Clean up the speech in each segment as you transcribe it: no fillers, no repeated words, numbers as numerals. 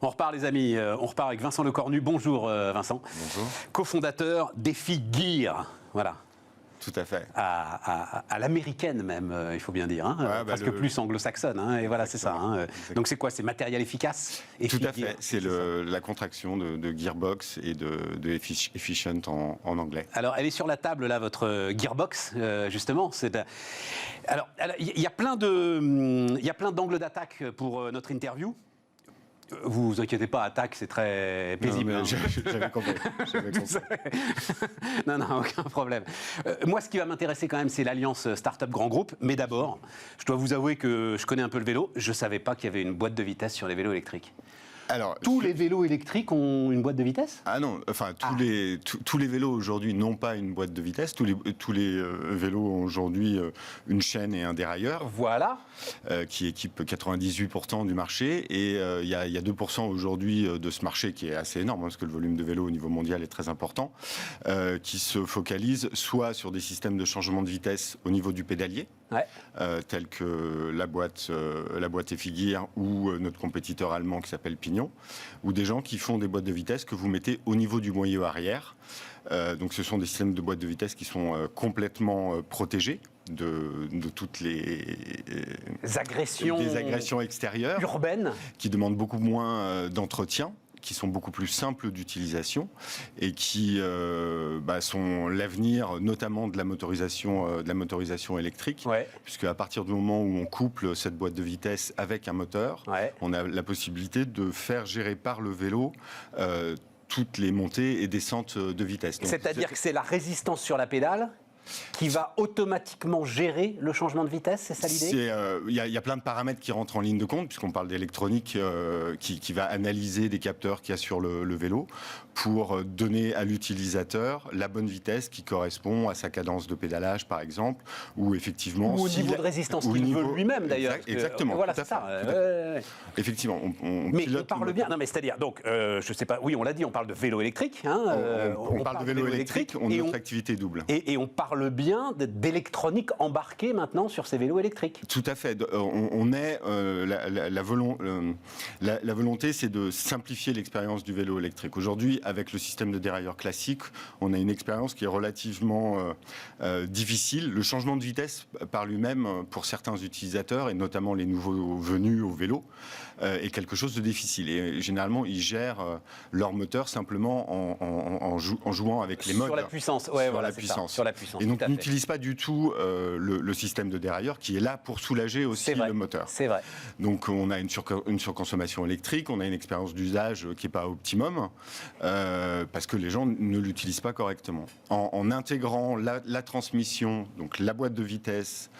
On repart les amis, on repart avec Vincent Lecornu. Bonjour Vincent. Bonjour. Cofondateur d'Effi Gear. Voilà. Tout à fait. À l'américaine même, il faut bien dire, hein, ouais, presque plus anglo-saxonne. Hein, et voilà, c'est ça. Hein. Donc c'est quoi? C'est matériel efficace? Tout à fait. C'est la contraction de Gearbox et de Efficient en anglais. Alors, elle est sur la table, là, votre Gearbox, justement. Alors, il y a plein d'angles d'attaque pour notre interview. Vous inquiétez pas, attaque, c'est très paisible. Non, j'avais compris. Non, aucun problème. Moi, ce qui va m'intéresser quand même, c'est l'alliance Startup Grand Groupe. Mais d'abord, je dois vous avouer que je connais un peu le vélo. Je ne savais pas qu'il y avait une boîte de vitesse sur les vélos électriques. Alors, tous les vélos électriques ont une boîte de vitesse? Ah non, enfin tous les vélos aujourd'hui n'ont pas une boîte de vitesse. Tous les vélos ont aujourd'hui une chaîne et un dérailleur. Voilà. Qui équipent 98% du marché. Et il y a 2% aujourd'hui de ce marché qui est assez énorme, parce que le volume de vélos au niveau mondial est très important, qui se focalise soit sur des systèmes de changement de vitesse au niveau du pédalier, tels que la boîte Effi Gear ou notre compétiteur allemand qui s'appelle Pignon, ou des gens qui font des boîtes de vitesse que vous mettez au niveau du moyeu arrière. Donc ce sont des systèmes de boîtes de vitesse qui sont complètement protégés de toutes les agressions extérieures urbaines, qui demandent beaucoup moins d'entretien, qui sont beaucoup plus simples d'utilisation et qui sont l'avenir notamment de la motorisation électrique, puisque à partir du moment où on couple cette boîte de vitesse avec un moteur, on a la possibilité de faire gérer par le vélo toutes les montées et descentes de vitesse. C'est-à-dire que c'est la résistance sur la pédale qui va automatiquement gérer le changement de vitesse, c'est ça l'idée? Il y a plein de paramètres qui rentrent en ligne de compte, puisqu'on parle d'électronique qui va analyser des capteurs qu'il y a sur le vélo pour donner à l'utilisateur la bonne vitesse qui correspond à sa cadence de pédalage, par exemple, ou effectivement... Ou au niveau de résistance qu'il veut lui-même, d'ailleurs. Exactement. Voilà, c'est ça. Effectivement, mais on parle bien... Non, mais c'est-à-dire, donc, je sais pas... Oui, on l'a dit, on parle de vélo électrique. Hein, on parle de vélo électrique, notre activité est double. Et on parle bien d'électronique embarquée maintenant sur ces vélos électriques. Tout à fait. La volonté, c'est de simplifier l'expérience du vélo électrique. Aujourd'hui, avec le système de dérailleur classique, on a une expérience qui est relativement difficile. Le changement de vitesse par lui-même, pour certains utilisateurs, et notamment les nouveaux venus au vélo, est quelque chose de difficile. Et généralement, ils gèrent leur moteur simplement en jouant avec les modes. Sur la puissance, sur la puissance. Et donc, on n'utilise pas du tout le système de dérailleur qui est là pour soulager aussi le moteur. C'est vrai. Donc, on a une surconsommation électrique, on a une expérience d'usage qui n'est pas optimum, parce que les gens ne l'utilisent pas correctement. En intégrant la transmission, donc la boîte de vitesse,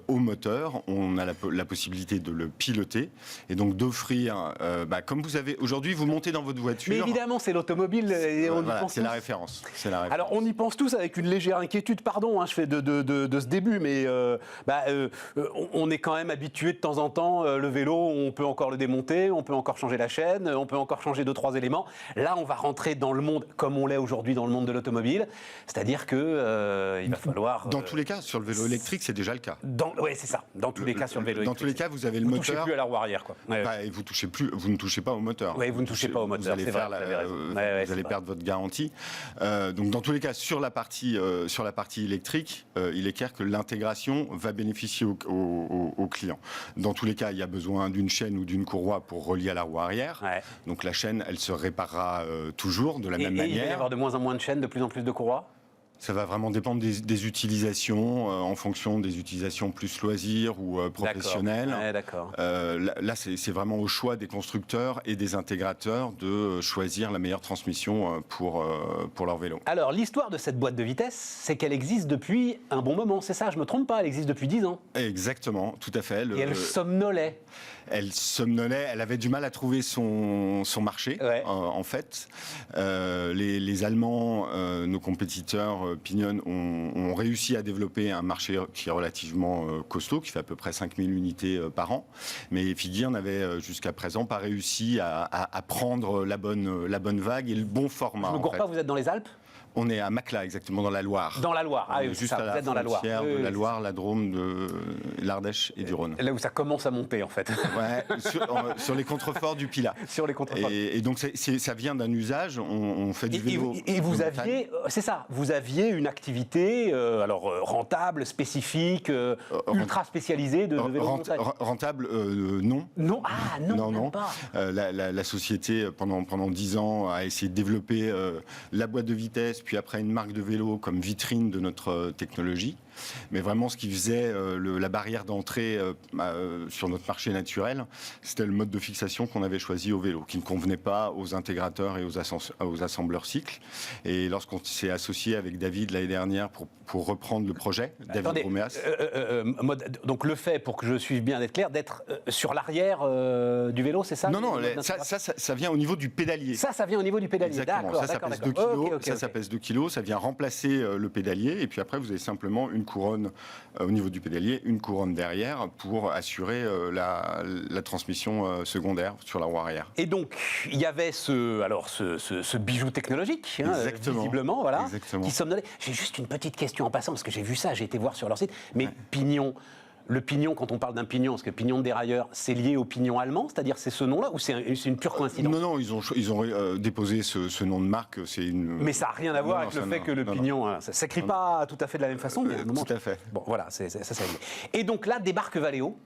au moteur, on a la possibilité de le piloter et donc d'offrir, comme vous avez aujourd'hui, vous montez dans votre voiture. Mais évidemment, c'est l'automobile. Et on y pense c'est la référence. Alors, on y pense tous avec une légère inquiétude. Pardon, je fais de ce début, mais on est quand même habitué de temps en temps. Le vélo, on peut encore le démonter, on peut encore changer la chaîne, on peut encore changer 2-3 éléments. Là, on va rentrer dans le monde comme on l'est aujourd'hui dans le monde de l'automobile, c'est-à-dire que il va falloir. Dans tous les cas, sur le vélo électrique, c'est déjà le cas. Oui, c'est ça. Dans tous les cas, sur le vélo électrique. Dans tous les cas, vous avez le moteur. Vous ne touchez plus à la roue arrière, quoi. Et vous ne touchez pas au moteur. Oui, vous ne touchez pas au moteur. Vous allez perdre votre garantie. Donc, dans tous les cas, sur la partie électrique, il est clair que l'intégration va bénéficier aux clients. Dans tous les cas, il y a besoin d'une chaîne ou d'une courroie pour relier à la roue arrière. Donc la chaîne, elle se réparera toujours de la même manière. Il va y avoir de moins en moins de chaînes, de plus en plus de courroies? Ça va vraiment dépendre des utilisations, en fonction des utilisations plus loisirs ou professionnelles. D'accord. Là, c'est vraiment au choix des constructeurs et des intégrateurs de choisir la meilleure transmission pour leur vélo. Alors, l'histoire de cette boîte de vitesse, c'est qu'elle existe depuis un bon moment, c'est ça? Je ne me trompe pas, elle existe depuis 10 ans. Exactement, tout à fait. Et elle somnolait. Elle avait du mal à trouver son marché, en fait. Les Allemands, nos compétiteurs, Pinion, ont réussi à développer un marché qui est relativement costaud, qui fait à peu près 5000 unités par an. Mais Effi Gear n'avait jusqu'à présent pas réussi à prendre la bonne vague et le bon format. Je ne me gourre pas, vous êtes dans les Alpes? On est à Macla, exactement, dans la Loire. Dans la Loire, On est juste à vous êtes dans la Loire. de la Loire, la Drôme, de l'Ardèche et du Rhône. Là où ça commence à monter, en fait. Ouais, sur les contreforts du Pilat. Sur les contreforts. Et donc, ça vient d'un usage, on fait du vélo. Et vous aviez, c'est ça, vous aviez une activité rentable, spécifique, ultra spécialisée de vélo de montagne. Rentable, non. Non, non, non. Pas. La société, pendant 10 ans, a essayé de développer la boîte de vitesse, puis après une marque de vélo comme vitrine de notre technologie. Mais vraiment, ce qui faisait la barrière d'entrée sur notre marché naturel, c'était le mode de fixation qu'on avait choisi au vélo, qui ne convenait pas aux intégrateurs et aux assembleurs cycles. Et lorsqu'on s'est associé avec David l'année dernière pour reprendre le projet, David Roméas. Donc le fait, pour que je suive bien, d'être clair, d'être sur l'arrière du vélo, c'est ça? Non, ça vient au niveau du pédalier. Ça vient au niveau du pédalier. Exactement. Ça pèse 2 kilos. Ça pèse 2 kilos. Ça vient remplacer le pédalier. Et puis après, vous avez simplement une couronne au niveau du pédalier, une couronne derrière pour assurer la transmission secondaire sur la roue arrière. Et donc, il y avait ce bijou technologique, visiblement, voilà, qui somnolait. J'ai juste une petite question en passant, parce que j'ai vu ça, j'ai été voir sur leur site. Mais pignon, le pignon, quand on parle d'un pignon, parce que pignon de dérailleur, c'est lié au pignon allemand, c'est-à-dire c'est ce nom-là, ou c'est une pure coïncidence? Non, ils ont déposé ce nom de marque. Mais ça n'a rien à voir avec le fait que le pignon, ça ne s'écrit pas tout à fait de la même façon. Mais tout à fait. Bon, voilà, ça. Et donc là, débarque Valeo.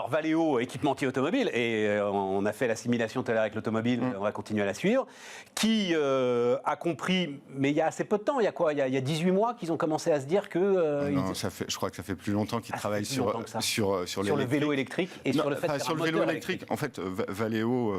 Valeo, équipementier automobile, et on a fait l'assimilation tout à l'heure avec l'automobile, on va continuer à la suivre, qui a compris, mais il y a assez peu de temps, il y a 18 mois qu'ils ont commencé à se dire que... je crois que ça fait plus longtemps qu'ils travaillent sur le vélo électrique et sur le fait de faire sur le vélo électrique. En fait, Valeo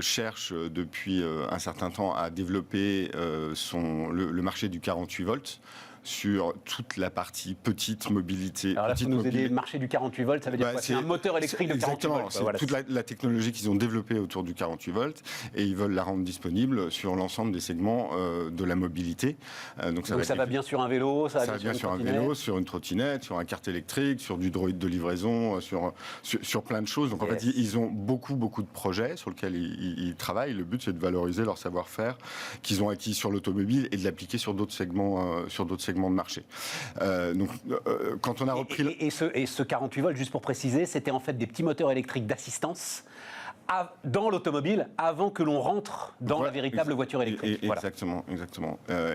cherche depuis un certain temps à développer le marché du 48 volts. Sur toute la partie petite mobilité. Alors là, vous nous aider, le marché du 48 volts, ça veut dire quoi? C'est un moteur électrique de 48 volts. C'est toute la technologie qu'ils ont développée autour du 48 volts et ils veulent la rendre disponible sur l'ensemble des segments de la mobilité. Donc ça va bien sur un vélo, ça va bien sur un vélo, sur une trottinette, sur un kart électrique, sur du droïde de livraison, sur plein de choses. Donc en fait, ils ont beaucoup de projets sur lesquels ils travaillent. Le but, c'est de valoriser leur savoir-faire qu'ils ont acquis sur l'automobile et de l'appliquer sur d'autres segments de marché. Quand on a repris... Et ce 48 volts, juste pour préciser, c'était en fait des petits moteurs électriques d'assistance dans l'automobile avant que l'on rentre dans la véritable voiture électrique. Exactement.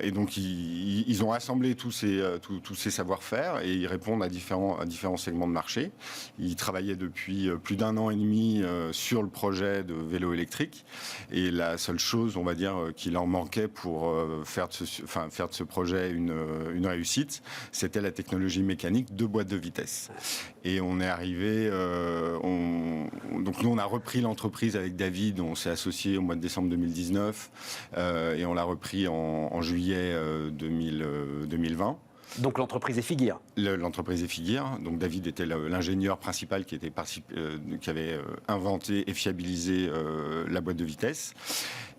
Et donc ils ont assemblé tous ces savoir-faire et ils répondent à différents segments de marché. Ils travaillaient depuis plus d'1 an et demi sur le projet de vélo électrique et la seule chose, on va dire, qui leur manquait pour faire de ce projet une réussite, c'était la technologie mécanique de boîte de vitesse. Et on est arrivé, donc nous on a repris l'entreprise avec David, on s'est associé au mois de décembre 2019 et on l'a repris en juillet 2020. Donc l'entreprise est Figir. L'entreprise est Figir. Donc David était l'ingénieur principal qui avait inventé et fiabilisé la boîte de vitesse.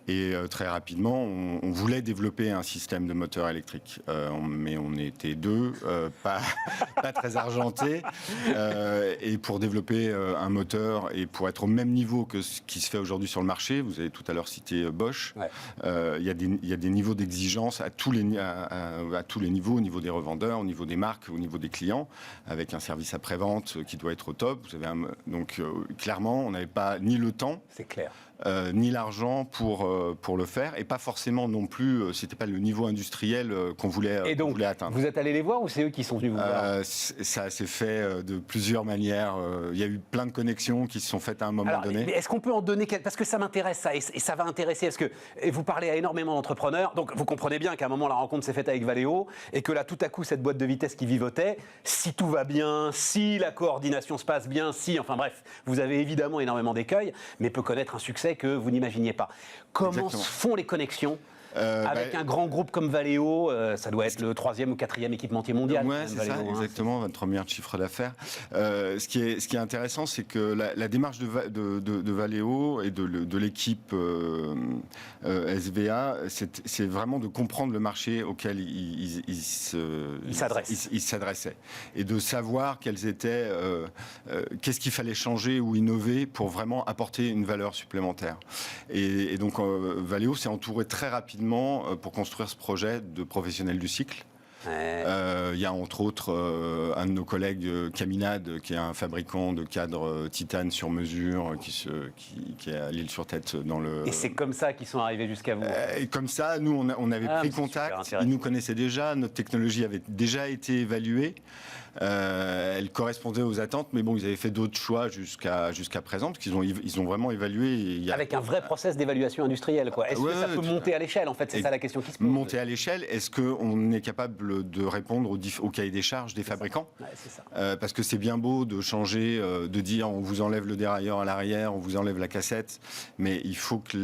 Et très rapidement, on voulait développer un système de moteur électrique. Mais on était deux, pas très argentés. Et pour développer un moteur et pour être au même niveau que ce qui se fait aujourd'hui sur le marché, vous avez tout à l'heure cité Bosch, il y a des niveaux d'exigence à tous les niveaux, au niveau des revendeurs, au niveau des marques, au niveau des clients, avec un service après-vente qui doit être au top. Donc clairement, on n'avait pas ni le temps. C'est clair. Ni l'argent pour le faire, et pas forcément non plus, c'était pas le niveau industriel qu'on voulait atteindre. Vous êtes allé les voir ou c'est eux qui sont venus vous voir? Ça s'est fait de plusieurs manières. Il y a eu plein de connexions qui se sont faites à un moment donné. Mais est-ce qu'on peut en donner parce que ça m'intéresse ça, et ça va intéresser, parce que vous parlez à énormément d'entrepreneurs, donc vous comprenez bien qu'à un moment la rencontre s'est faite avec Valeo, et que là tout à coup cette boîte de vitesse qui vivotait, si tout va bien, si la coordination se passe bien, enfin bref, vous avez évidemment énormément d'écueils, mais peut connaître un succès que vous n'imaginiez pas. Comment se font les connexions avec un grand groupe comme Valeo? Ça doit être le 3e ou 4e équipementier mondial. Oui, c'est Valeo, ça, exactement, 23 milliards de chiffre d'affaires. Ce qui est intéressant, c'est que la démarche de Valeo et de l'équipe SVA, c'est vraiment de comprendre le marché auquel ils s'adressaient. Et de savoir qu'est-ce qu'il fallait changer ou innover pour vraiment apporter une valeur supplémentaire. Et donc, Valeo s'est entouré très rapidement rapidement pour construire ce projet de professionnel du cycle. Il y a entre autres un de nos collègues, Caminade, qui est un fabricant de cadres titane sur mesure, qui est à l'Île-sur-Tête dans le... Et c'est comme ça qu'ils sont arrivés jusqu'à vous. Et comme ça, nous, on avait pris contact, ils nous connaissaient déjà, notre technologie avait déjà été évaluée. Elle correspondait aux attentes, mais bon, ils avaient fait d'autres choix jusqu'à présent, parce qu'ils ont vraiment évalué. Avec un vrai process d'évaluation industrielle, quoi. Est-ce que ça peut monter à l'échelle, en fait? C'est ça la question qui se pose. Monter à l'échelle, est-ce qu'on est capable de répondre au cahier des charges des fabricants? C'est ça. Parce que c'est bien beau de changer, de dire on vous enlève le dérailleur à l'arrière, on vous enlève la cassette, mais il faut que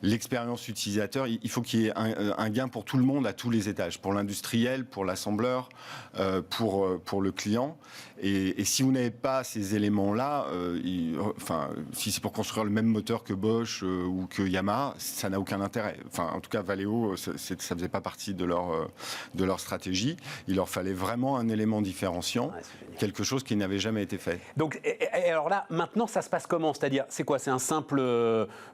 l'expérience utilisateur, il faut qu'il y ait un gain pour tout le monde à tous les étages, pour l'industriel, pour l'assembleur, pour le client. Et si vous n'avez pas ces éléments-là, si c'est pour construire le même moteur que Bosch ou que Yamaha, ça n'a aucun intérêt. Enfin, en tout cas, Valeo, ça faisait pas partie de leur stratégie. Il leur fallait vraiment un élément différenciant, quelque chose qui n'avait jamais été fait. Donc, et alors là, maintenant, ça se passe comment? C'est-à-dire, c'est quoi? C'est un simple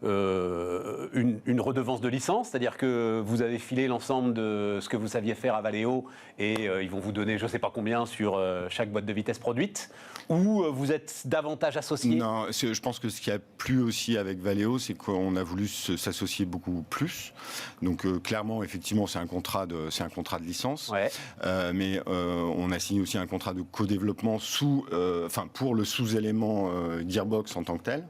une redevance de licence, c'est-à-dire que vous avez filé l'ensemble de ce que vous saviez faire à Valeo et ils vont vous donner je ne sais pas combien sur chaque boîte de vitesse produite, ou vous êtes davantage associé? Non, je pense que ce qui a plu aussi avec Valeo, c'est qu'on a voulu s'associer beaucoup plus. Donc clairement, effectivement, c'est un contrat de licence, ouais. Mais on a signé aussi un contrat de co-développement pour le sous-élément Gearbox en tant que tel.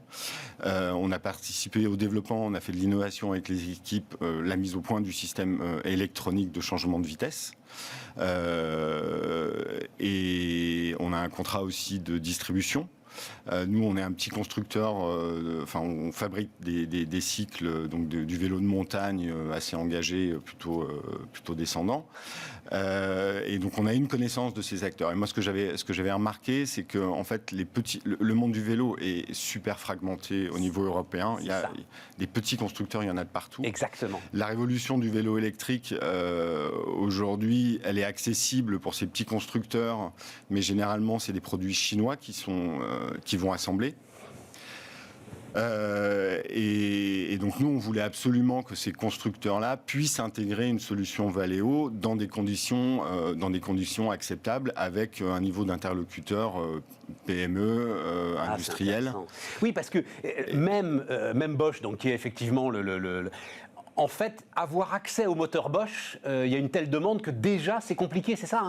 On a participé au développement, on a fait de l'innovation avec les équipes, la mise au point du système électronique de changement de vitesse. Et on a un contrat aussi de distribution. Nous, on est un petit constructeur, on fabrique des cycles, donc du vélo de montagne assez engagé, plutôt descendant. Et donc, on a une connaissance de ces acteurs. Et moi, ce que j'avais remarqué, c'est que en fait, le monde du vélo est super fragmenté au niveau européen. Il y a des petits constructeurs, il y en a de partout. Exactement. La révolution du vélo électrique, aujourd'hui, elle est accessible pour ces petits constructeurs, mais généralement, c'est des produits chinois qui vont assembler. Et donc nous, on voulait absolument que ces constructeurs-là puissent intégrer une solution Valeo dans des conditions acceptables, avec un niveau d'interlocuteur PME, industriel. Oui, parce que même Bosch, donc, qui est effectivement en fait, avoir accès au moteur Bosch, il y a une telle demande que déjà c'est compliqué, c'est ça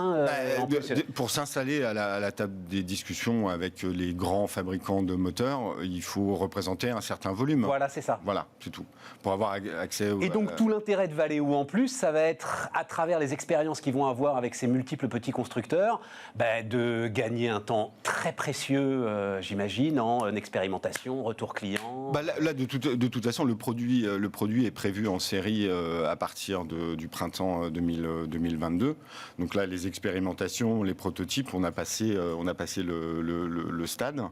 pour s'installer à la table des discussions avec les grands fabricants de moteurs, il faut représenter un certain volume. Voilà, c'est ça. Voilà, c'est tout. Pour avoir accès Et donc tout l'intérêt de Valeo en plus, ça va être à travers les expériences qu'ils vont avoir avec ces multiples petits constructeurs, de gagner un temps très précieux, j'imagine, en expérimentation, retour client. Là, de toute façon, le produit est prévu en série à partir du printemps 2022. Donc là, les expérimentations, les prototypes, on a passé le stade.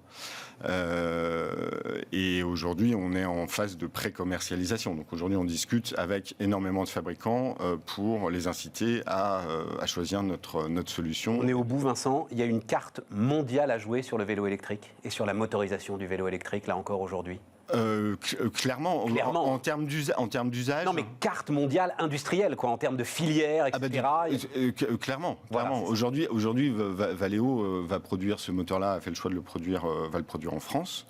Et aujourd'hui, on est en phase de pré-commercialisation. Donc aujourd'hui, on discute avec énormément de fabricants pour les inciter à choisir notre solution. On est au bout, Vincent. Il y a une carte mondiale à jouer sur le vélo électrique et sur la motorisation du vélo électrique, là encore aujourd'hui. Clairement. En termes d'usage. Non, mais carte mondiale industrielle, quoi, en termes de filière, etc. Clairement. Voilà, aujourd'hui, Valeo va produire ce moteur-là, a fait le choix de va le produire en France.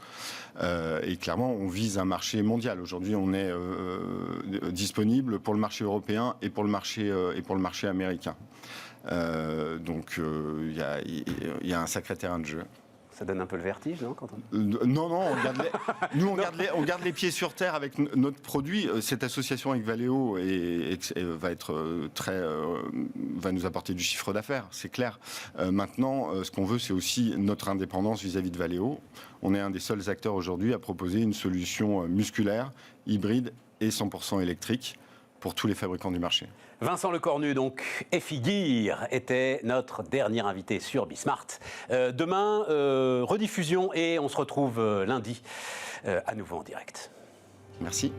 Et clairement, on vise un marché mondial. Aujourd'hui, on est disponible pour le marché européen et pour le marché américain. Donc, il y a un sacré terrain de jeu. Ça donne un peu le vertige, non, Non, on garde les pieds sur terre avec notre produit. Cette association avec Valeo va nous apporter du chiffre d'affaires, c'est clair. Maintenant, ce qu'on veut, c'est aussi notre indépendance vis-à-vis de Valeo. On est un des seuls acteurs aujourd'hui à proposer une solution musculaire, hybride et 100% électrique pour tous les fabricants du marché. Vincent Lecornu, donc, FI Gear, était notre dernier invité sur Bismart. Demain, rediffusion et on se retrouve lundi à nouveau en direct. Merci.